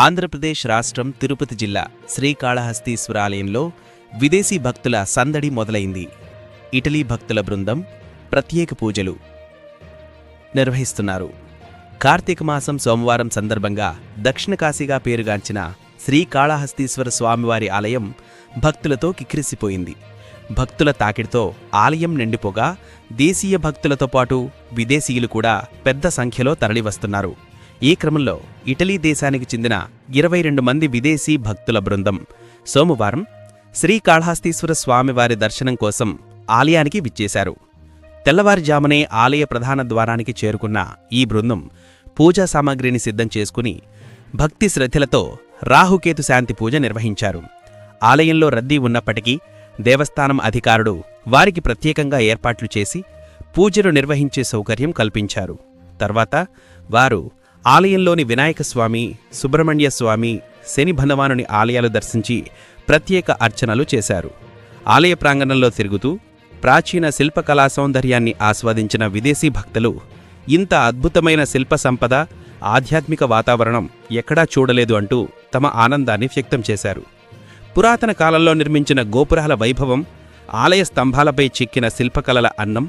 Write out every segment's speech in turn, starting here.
ఆంధ్రప్రదేశ్ రాష్ట్రం తిరుపతి జిల్లా శ్రీకాళహస్తీశ్వర ఆలయంలో విదేశీ భక్తుల సందడి మొదలైంది. ఇటలీ భక్తుల బృందం ప్రత్యేక పూజలు నిర్వహిస్తున్నారు. కార్తీక మాసం సోమవారం సందర్భంగా దక్షిణ కాశీగా పేరుగాంచిన శ్రీకాళహస్తీశ్వర స్వామివారి ఆలయం భక్తులతో కిక్కిరిసిపోయింది. భక్తుల తాకిడితో ఆలయం నిండిపోగా దేశీయ భక్తులతో పాటు విదేశీయులు కూడా పెద్ద సంఖ్యలో తరలివస్తున్నారు. ఈ క్రమంలో ఇటలీ దేశానికి చెందిన 22 మంది విదేశీ భక్తుల బృందం సోమవారం శ్రీకాళహస్తీశ్వర స్వామివారి దర్శనం కోసం ఆలయానికి విచ్చేశారు. తెల్లవారుజామునే ఆలయ ప్రధాన ద్వారానికి చేరుకున్న ఈ బృందం పూజా సామాగ్రిని సిద్ధం చేసుకుని భక్తి శ్రద్ధలతో రాహుకేతు శాంతి పూజ నిర్వహించారు. ఆలయంలో రద్దీ ఉన్నప్పటికీ దేవస్థానం అధికారులు వారికి ప్రత్యేకంగా ఏర్పాట్లు చేసి పూజలు నిర్వహించే సౌకర్యం కల్పించారు. తర్వాత వారు ఆలయంలోని వినాయకస్వామి, సుబ్రహ్మణ్య స్వామి, శని భగవానుని ఆలయాలు దర్శించి ప్రత్యేక అర్చనలు చేశారు. ఆలయ ప్రాంగణంలో తిరుగుతూ ప్రాచీన శిల్పకళా సౌందర్యాన్ని ఆస్వాదించిన విదేశీ భక్తులు ఇంత అద్భుతమైన శిల్ప సంపద, ఆధ్యాత్మిక వాతావరణం ఎక్కడా చూడలేదు అంటూ తమ ఆనందాన్ని వ్యక్తం చేశారు. పురాతన కాలంలో నిర్మించిన గోపురాల వైభవం, ఆలయ స్తంభాలపై చెక్కిన శిల్పకళల అన్నం,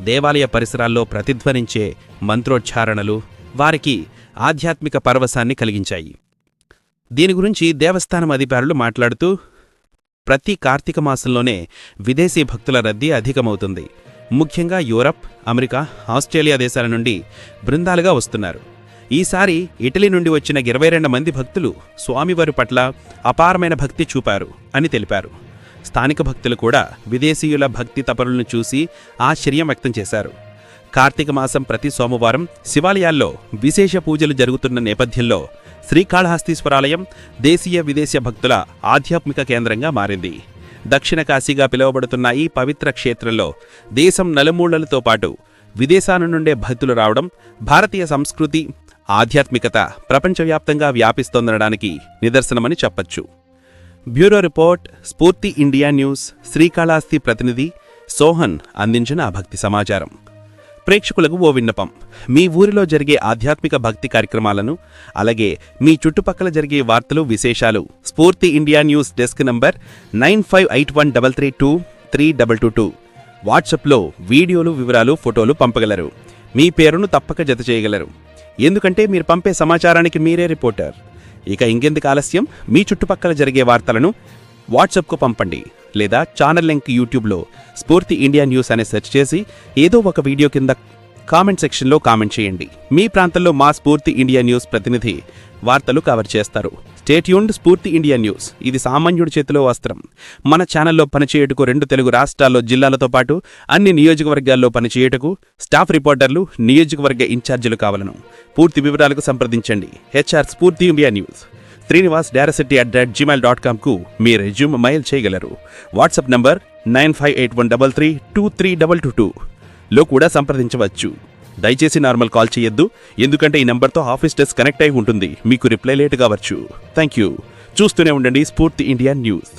దేవాలయ పరిసరాల్లో ప్రతిధ్వనించే మంత్రోచ్చారణలు వారికి ఆధ్యాత్మిక పరవశాన్ని కలిగించాయి. దీని గురించి దేవస్థానం అధికారులు మాట్లాడుతూ, ప్రతి కార్తీక మాసంలోనే విదేశీ భక్తుల రద్దీ అధికమవుతుంది. ముఖ్యంగా యూరప్, అమెరికా, ఆస్ట్రేలియా దేశాల నుండి బృందాలుగా వస్తున్నారు. ఈసారి ఇటలీ నుండి వచ్చిన 22 మంది భక్తులు స్వామివారి పట్ల అపారమైన భక్తి చూపారు అని తెలిపారు. స్థానిక భక్తులు కూడా విదేశీయుల భక్తి తపనలను చూసి ఆశ్చర్యం వ్యక్తం చేశారు. కార్తీక మాసం ప్రతి సోమవారం శివాలయాల్లో విశేష పూజలు జరుగుతున్న నేపథ్యంలో శ్రీకాళహస్తీశ్వరాలయం దేశీయ విదేశీ భక్తుల ఆధ్యాత్మిక కేంద్రంగా మారింది. దక్షిణ కాశీగా పిలువబడుతున్న ఈ పవిత్ర క్షేత్రంలో దేశం నలుమూలలతో పాటు విదేశాల నుండే భక్తులు రావడం భారతీయ సంస్కృతి, ఆధ్యాత్మికత ప్రపంచవ్యాప్తంగా వ్యాపిస్తోందనడానికి నిదర్శనమని చెప్పొచ్చు. బ్యూరో రిపోర్ట్, స్ఫూర్తి ఇండియా న్యూస్. శ్రీకాళహస్తి ప్రతినిధి సోహన్ అందించిన భక్తి సమాచారం. ప్రేక్షకులకు ఓ విన్నపం. మీ ఊరిలో జరిగే ఆధ్యాత్మిక భక్తి కార్యక్రమాలను, అలాగే మీ చుట్టుపక్కల జరిగే వార్తలు, విశేషాలు స్ఫూర్తి ఇండియా న్యూస్ డెస్క్ నంబర్ 9581332322 వాట్సాప్లో వీడియోలు, వివరాలు, ఫోటోలు పంపగలరు. మీ పేరును తప్పక జత చేయగలరు. ఎందుకంటే మీరు పంపే సమాచారానికి మీరే రిపోర్టర్. ఇక ఇంకెందుకు ఆలస్యం, మీ చుట్టుపక్కల జరిగే వార్తలను వాట్సాప్కు పంపండి. లేదా ఛానల్ లింక్ యూట్యూబ్లో స్ఫూర్తి ఇండియా న్యూస్ అనే సెర్చ్ చేసి ఏదో ఒక వీడియో కింద కామెంట్ సెక్షన్లో కామెంట్ చేయండి. మీ ప్రాంతంలో మా స్ఫూర్తి ఇండియా న్యూస్ ప్రతినిధి వార్తలు కవర్ చేస్తారు. Stay tuned. స్ఫూర్తి ఇండియా న్యూస్, ఇది సామాన్యుడి చేతిలో వస్త్రం. మన ఛానల్లో పనిచేయుటకు 2 తెలుగు రాష్ట్రాల్లో జిల్లాలతో పాటు అన్ని నియోజకవర్గాల్లో పనిచేయుటకు స్టాఫ్ రిపోర్టర్లు, నియోజకవర్గ ఇన్ఛార్జీలు కావాలను. పూర్తి వివరాలకు సంప్రదించండి. HR స్ఫూర్తి ఇండియా న్యూస్, srinivas@gmail.com మీ రెజ్యూమ్ మెయిల్ చేయగలరు. వాట్సాప్ నంబర్ 9581332322 లో కూడా సంప్రదించవచ్చు. దయచేసి నార్మల్ కాల్ చేయొద్దు, ఎందుకంటే ఈ నంబర్తో ఆఫీస్ డెస్క్ కనెక్ట్ అయి ఉంటుంది. మీకు రిప్లై లేట్ కావచ్చు. Thank you. చూస్తూనే ఉండండి స్ఫూర్తి India news.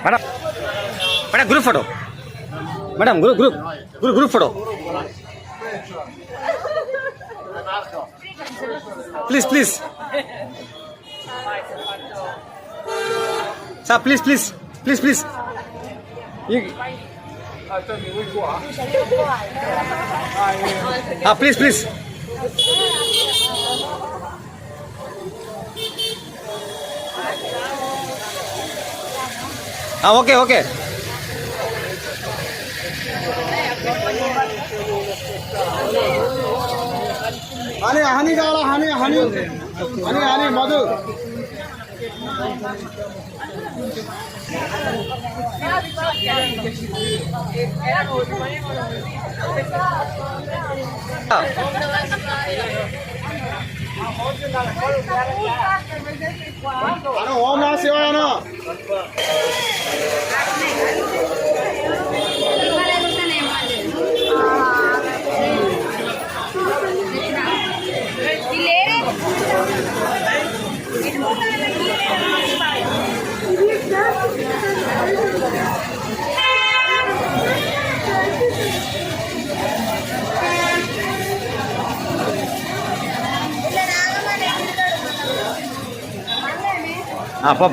Mana? Madam group photo, madam group photo please sir please please okay honey కావాలా హనీ మధు ఓం నమః శివాయ.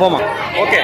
పోమా ఓకే.